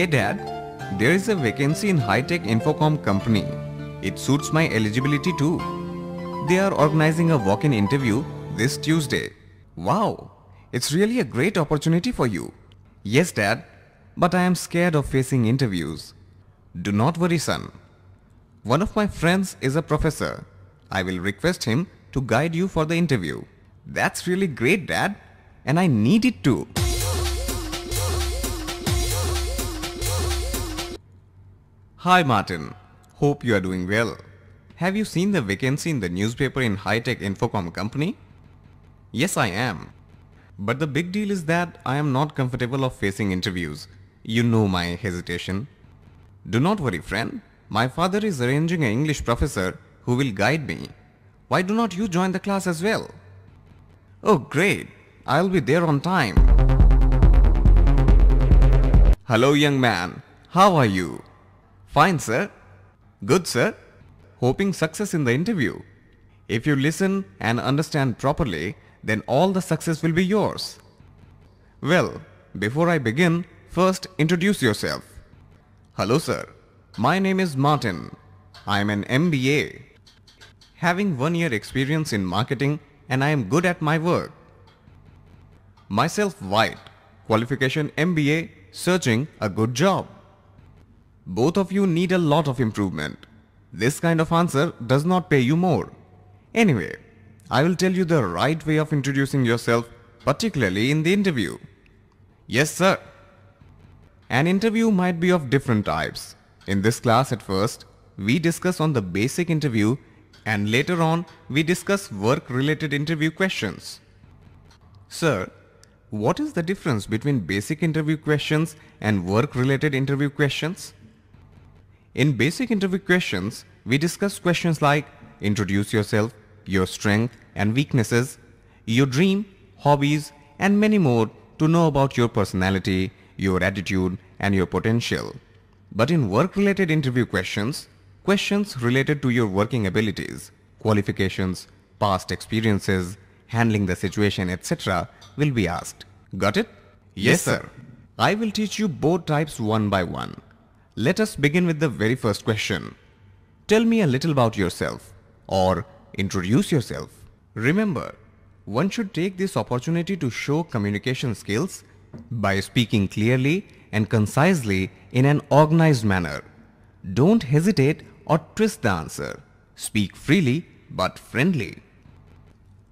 Hey Dad, there is a vacancy in high-tech infocom company. It suits my eligibility too. They are organizing a walk-in interview this Tuesday. Wow, it's really a great opportunity for you. Yes Dad, but I am scared of facing interviews. Do not worry son. One of my friends is a professor. I will request him to guide you for the interview. That's really great Dad, and I need it too. Hi Martin, hope you are doing well. Have you seen the vacancy in the newspaper in high-tech infocom company? Yes, I am. But the big deal is that I am not comfortable of facing interviews. You know my hesitation. Do not worry friend, my father is arranging an English professor who will guide me. Why do not you join the class as well? Oh great, I'll be there on time. Hello young man, how are you? Fine sir. Good sir. Hoping success in the interview. If you listen and understand properly, then all the success will be yours. Well, before I begin, first introduce yourself. Hello sir. My name is Martin. I am an MBA. Having 1 year experience in marketing and I am good at my work. Myself White. Qualification MBA, searching a good job. Both of you need a lot of improvement. This kind of answer does not pay you more. Anyway, I will tell you the right way of introducing yourself, particularly in the interview. Yes, sir. An interview might be of different types. In this class at first, we discuss on the basic interview and later on we discuss work-related interview questions. Sir, what is the difference between basic interview questions and work-related interview questions? In basic interview questions, we discuss questions like introduce yourself, your strengths and weaknesses, your dream, hobbies and many more to know about your personality, your attitude and your potential. But in work-related interview questions, questions related to your working abilities, qualifications, past experiences, handling the situation etc. will be asked. Got it? Yes sir. I will teach you both types one by one. Let us begin with the very first question. Tell me a little about yourself or introduce yourself. Remember, one should take this opportunity to show communication skills by speaking clearly and concisely in an organized manner. Don't hesitate or twist the answer. Speak freely but friendly.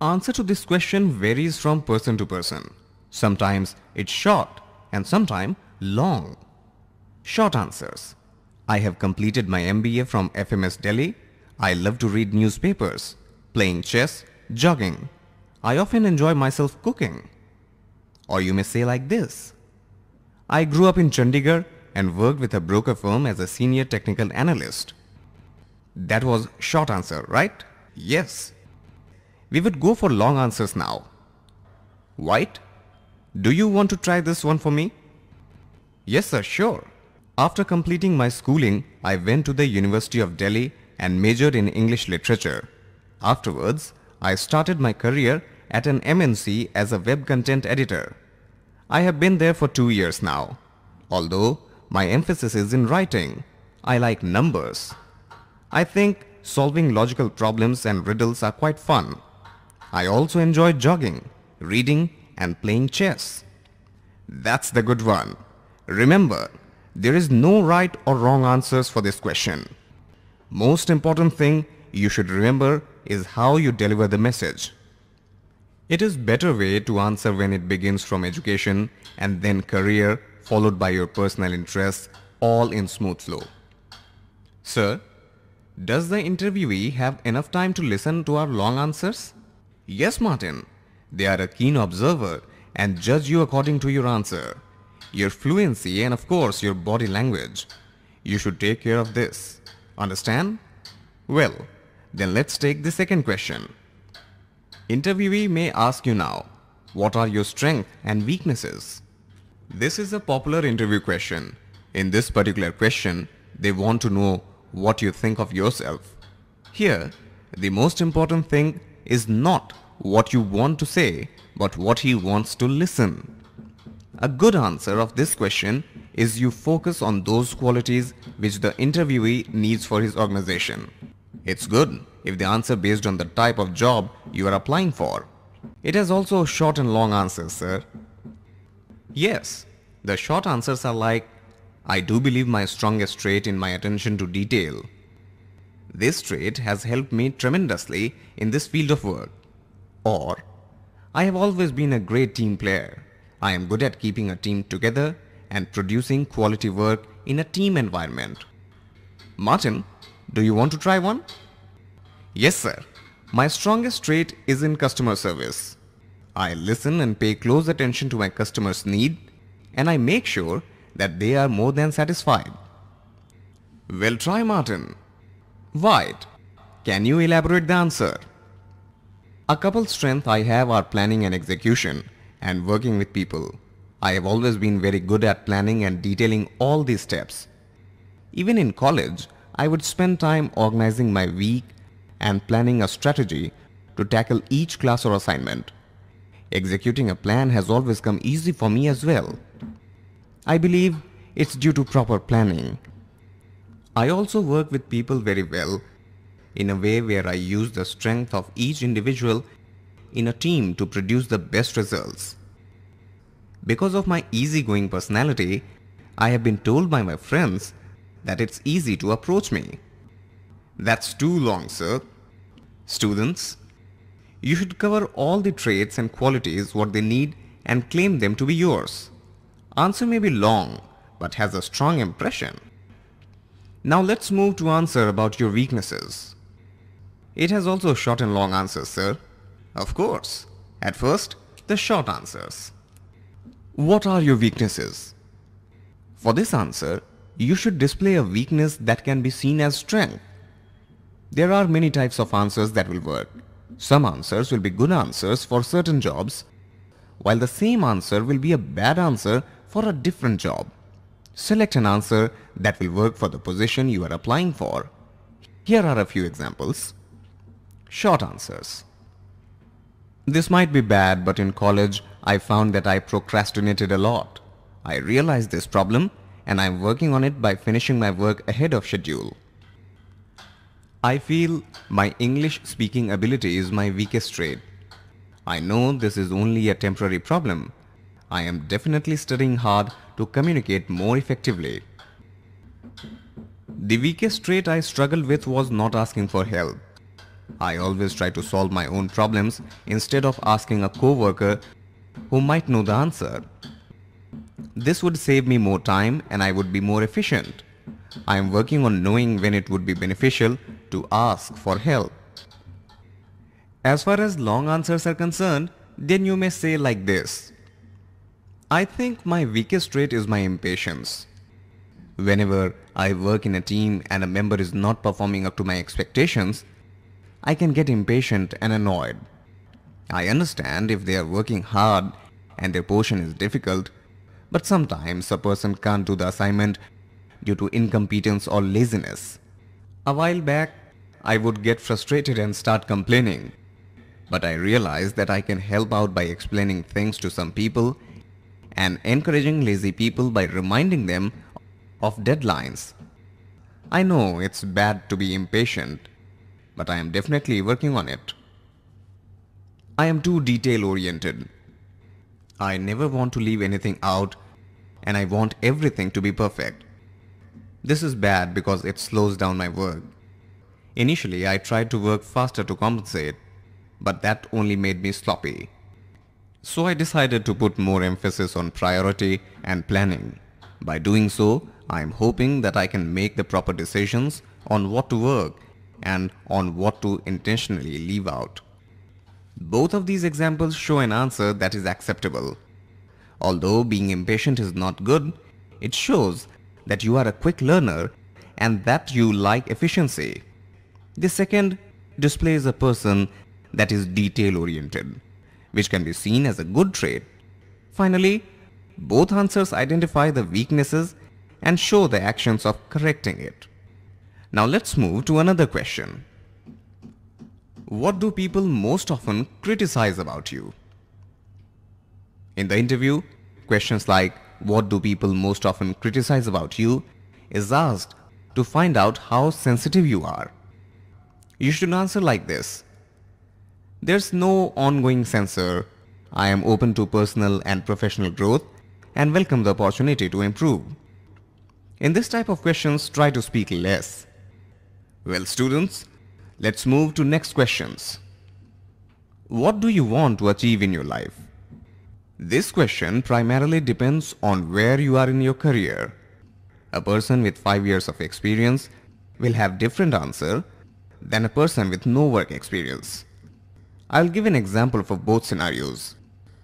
Answer to this question varies from person to person. Sometimes it's short and sometimes long. Short answers. I have completed my MBA from FMS Delhi. I love to read newspapers, playing chess, jogging. I often enjoy myself cooking. Or you may say like this. I grew up in Chandigarh and worked with a broker firm as a senior technical analyst. That was short answer, right? Yes. We would go for long answers now. White, do you want to try this one for me? Yes sir, sure. After completing my schooling, I went to the University of Delhi and majored in English literature. Afterwards, I started my career at an MNC as a web content editor. I have been there for 2 years now. Although my emphasis is in writing, I like numbers. I think solving logical problems and riddles are quite fun. I also enjoy jogging, reading and playing chess. That's the good one. Remember, there is no right or wrong answers for this question. Most important thing you should remember is how you deliver the message. It is better way to answer when it begins from education and then career followed by your personal interests all in smooth flow. Sir, does the interviewee have enough time to listen to our long answers? Yes Martin, they are a keen observer and judge you according to your answer. Your fluency and of course your body language. You should take care of this. Understand? Well, then let's take the second question. Interviewee may ask you now, what are your strengths and weaknesses? This is a popular interview question. In this particular question, they want to know what you think of yourself. Here, the most important thing is not what you want to say, but what he wants to listen. A good answer of this question is you focus on those qualities which the interviewee needs for his organization. It's good if the answer based on the type of job you are applying for. It has also short and long answers, sir. Yes, the short answers are like, I do believe my strongest trait in my attention to detail. This trait has helped me tremendously in this field of work. Or, I have always been a great team player. I am good at keeping a team together and producing quality work in a team environment. Martin, do you want to try one? Yes, sir. My strongest trait is in customer service. I listen and pay close attention to my customers' need, and I make sure that they are more than satisfied. Well, try, Martin. White, can you elaborate the answer? A couple strengths I have are planning and execution and working with people. I have always been very good at planning and detailing all these steps. Even in college, I would spend time organizing my week and planning a strategy to tackle each class or assignment. Executing a plan has always come easy for me as well. I believe it's due to proper planning. I also work with people very well in a way where I use the strength of each individual in a team to produce the best results. Because of my easygoing personality, I have been told by my friends that it's easy to approach me. That's too long, sir. Students, you should cover all the traits and qualities what they need and claim them to be yours. Answer may be long, but has a strong impression. Now let's move to answer about your weaknesses. It has also short and long answers, sir. Of course. At first, the short answers. What are your weaknesses? For this answer, you should display a weakness that can be seen as strength. There are many types of answers that will work. Some answers will be good answers for certain jobs, while the same answer will be a bad answer for a different job. Select an answer that will work for the position you are applying for. Here are a few examples. Short answers. This might be bad, but in college, I found that I procrastinated a lot. I realized this problem and I am working on it by finishing my work ahead of schedule. I feel my English speaking ability is my weakest trait. I know this is only a temporary problem. I am definitely studying hard to communicate more effectively. The weakest trait I struggled with was not asking for help. I always try to solve my own problems instead of asking a co-worker who might know the answer. This would save me more time and I would be more efficient. I am working on knowing when it would be beneficial to ask for help. As far as long answers are concerned, then you may say like this. I think my weakest trait is my impatience. Whenever I work in a team and a member is not performing up to my expectations, I can get impatient and annoyed. I understand if they are working hard and their portion is difficult, but sometimes a person can't do the assignment due to incompetence or laziness. A while back, I would get frustrated and start complaining, but I realized that I can help out by explaining things to some people and encouraging lazy people by reminding them of deadlines. I know it's bad to be impatient, but I am definitely working on it. I am too detail-oriented. I never want to leave anything out and I want everything to be perfect. This is bad because it slows down my work. Initially, I tried to work faster to compensate, but that only made me sloppy. So I decided to put more emphasis on priority and planning. By doing so, I am hoping that I can make the proper decisions on what to work and on what to intentionally leave out. Both of these examples show an answer that is acceptable. Although being impatient is not good, it shows that you are a quick learner and that you like efficiency. The second displays a person that is detail-oriented, which can be seen as a good trait. Finally, both answers identify the weaknesses and show the actions of correcting it. Now let's move to another question. What do people most often criticize about you? In the interview, questions like what do people most often criticize about you is asked to find out how sensitive you are. You should answer like this. There's no ongoing censor. I am open to personal and professional growth and welcome the opportunity to improve. In this type of questions, try to speak less. Well, students, let's move to next questions. What do you want to achieve in your life? This question primarily depends on where you are in your career. A person with 5 years of experience will have different answer than a person with no work experience. I'll give an example for both scenarios.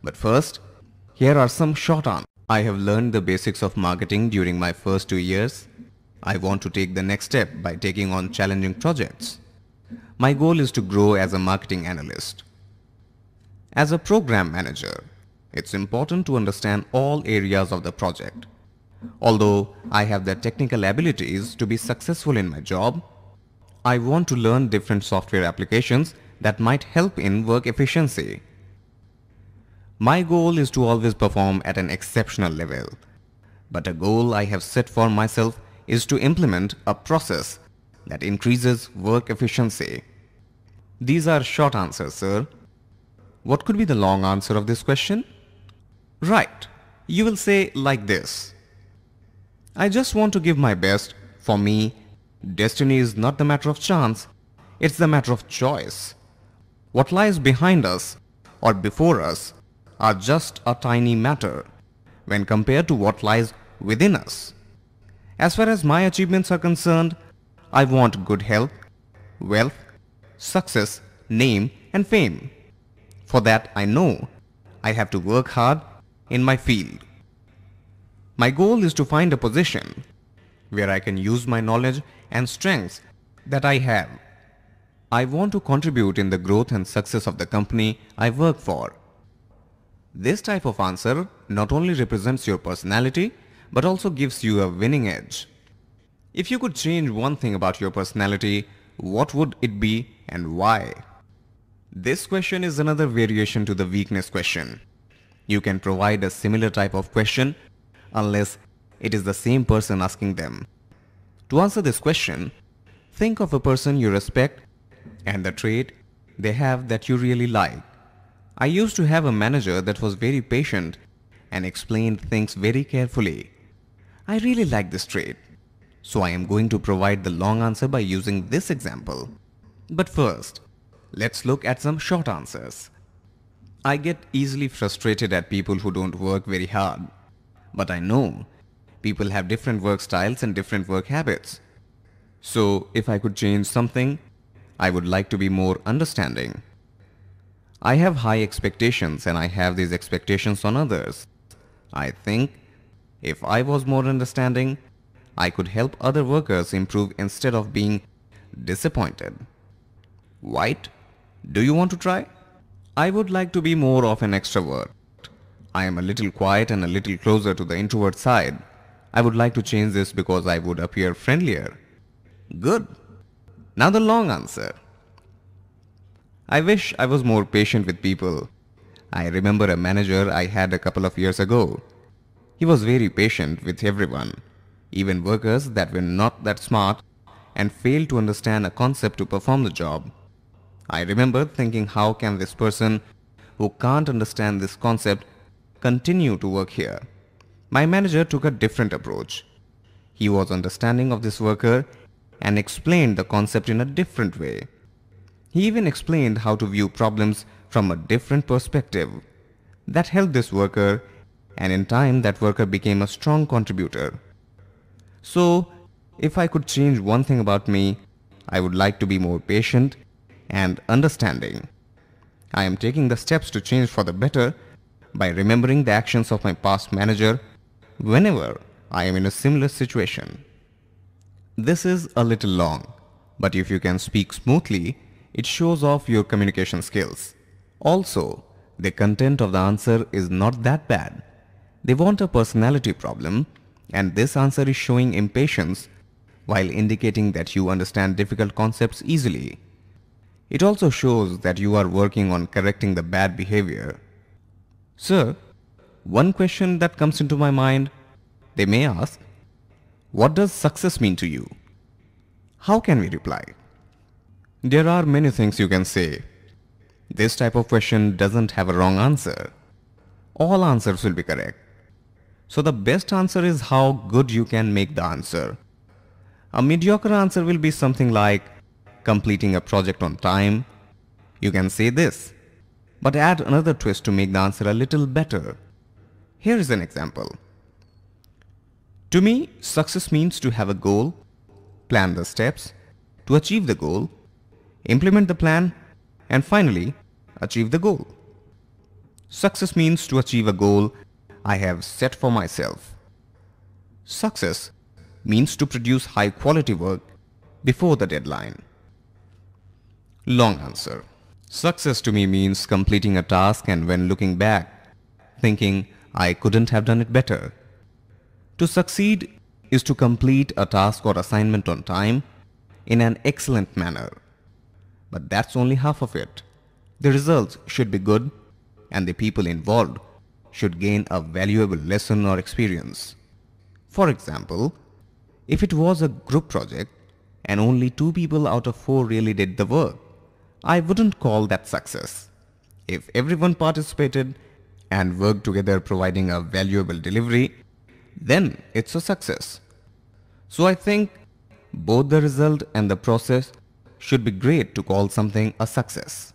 But first, here are some short answers. I have learned the basics of marketing during my first 2 years. I want to take the next step by taking on challenging projects. My goal is to grow as a marketing analyst. As a program manager, it's important to understand all areas of the project. Although I have the technical abilities to be successful in my job, I want to learn different software applications that might help in work efficiency. My goal is to always perform at an exceptional level, but a goal I have set for myself is to implement a process that increases work efficiency. These are short answers, sir. What could be the long answer of this question? Right, you will say like this. I just want to give my best. For me, destiny is not the matter of chance, it's the matter of choice. What lies behind us or before us are just a tiny matter when compared to what lies within us. As far as my achievements are concerned, I want good health, wealth, success, name and fame. For that I know I have to work hard in my field. My goal is to find a position where I can use my knowledge and strengths that I have. I want to contribute in the growth and success of the company I work for. This type of answer not only represents your personality, but also gives you a winning edge. If you could change one thing about your personality, what would it be and why? This question is another variation to the weakness question. You can provide a similar type of question unless it is the same person asking them. To answer this question, think of a person you respect and the trait they have that you really like. I used to have a manager that was very patient and explained things very carefully. I really like this trait, so I am going to provide the long answer by using this example. But first, let's look at some short answers. I get easily frustrated at people who don't work very hard. But I know people have different work styles and different work habits. So if I could change something, I would like to be more understanding. I have high expectations and I have these expectations on others. I think if I was more understanding, I could help other workers improve instead of being disappointed. White, do you want to try? I would like to be more of an extrovert. I am a little quiet and a little closer to the introvert side. I would like to change this because I would appear friendlier. Good. Now the long answer. I wish I was more patient with people. I remember a manager I had a couple of years ago. He was very patient with everyone, even workers that were not that smart and failed to understand a concept to perform the job. I remember thinking, how can this person who can't understand this concept continue to work here? My manager took a different approach. He was understanding of this worker and explained the concept in a different way. He even explained how to view problems from a different perspective. That helped this worker, and in time that worker became a strong contributor. So, if I could change one thing about me, I would like to be more patient and understanding. I am taking the steps to change for the better by remembering the actions of my past manager whenever I am in a similar situation. This is a little long, but if you can speak smoothly, it shows off your communication skills. Also, the content of the answer is not that bad. They want a personality problem, and this answer is showing impatience while indicating that you understand difficult concepts easily. It also shows that you are working on correcting the bad behavior. Sir, one question that comes into my mind, they may ask, what does success mean to you? How can we reply? There are many things you can say. This type of question doesn't have a wrong answer. All answers will be correct. So the best answer is how good you can make the answer. A mediocre answer will be something like completing a project on time. You can say this, but add another twist to make the answer a little better. Here is an example. To me, success means to have a goal, plan the steps to achieve the goal, implement the plan, and finally achieve the goal. Success means to achieve a goal I have set for myself. Success means to produce high quality work before the deadline. Long answer. Success to me means completing a task and when looking back, thinking I couldn't have done it better. To succeed is to complete a task or assignment on time in an excellent manner. But that's only half of it. The results should be good and the people involved should gain a valuable lesson or experience. For example, if it was a group project and only 2 people out of 4 really did the work, I wouldn't call that success. If everyone participated and worked together providing a valuable delivery, then it's a success. So I think both the result and the process should be great to call something a success.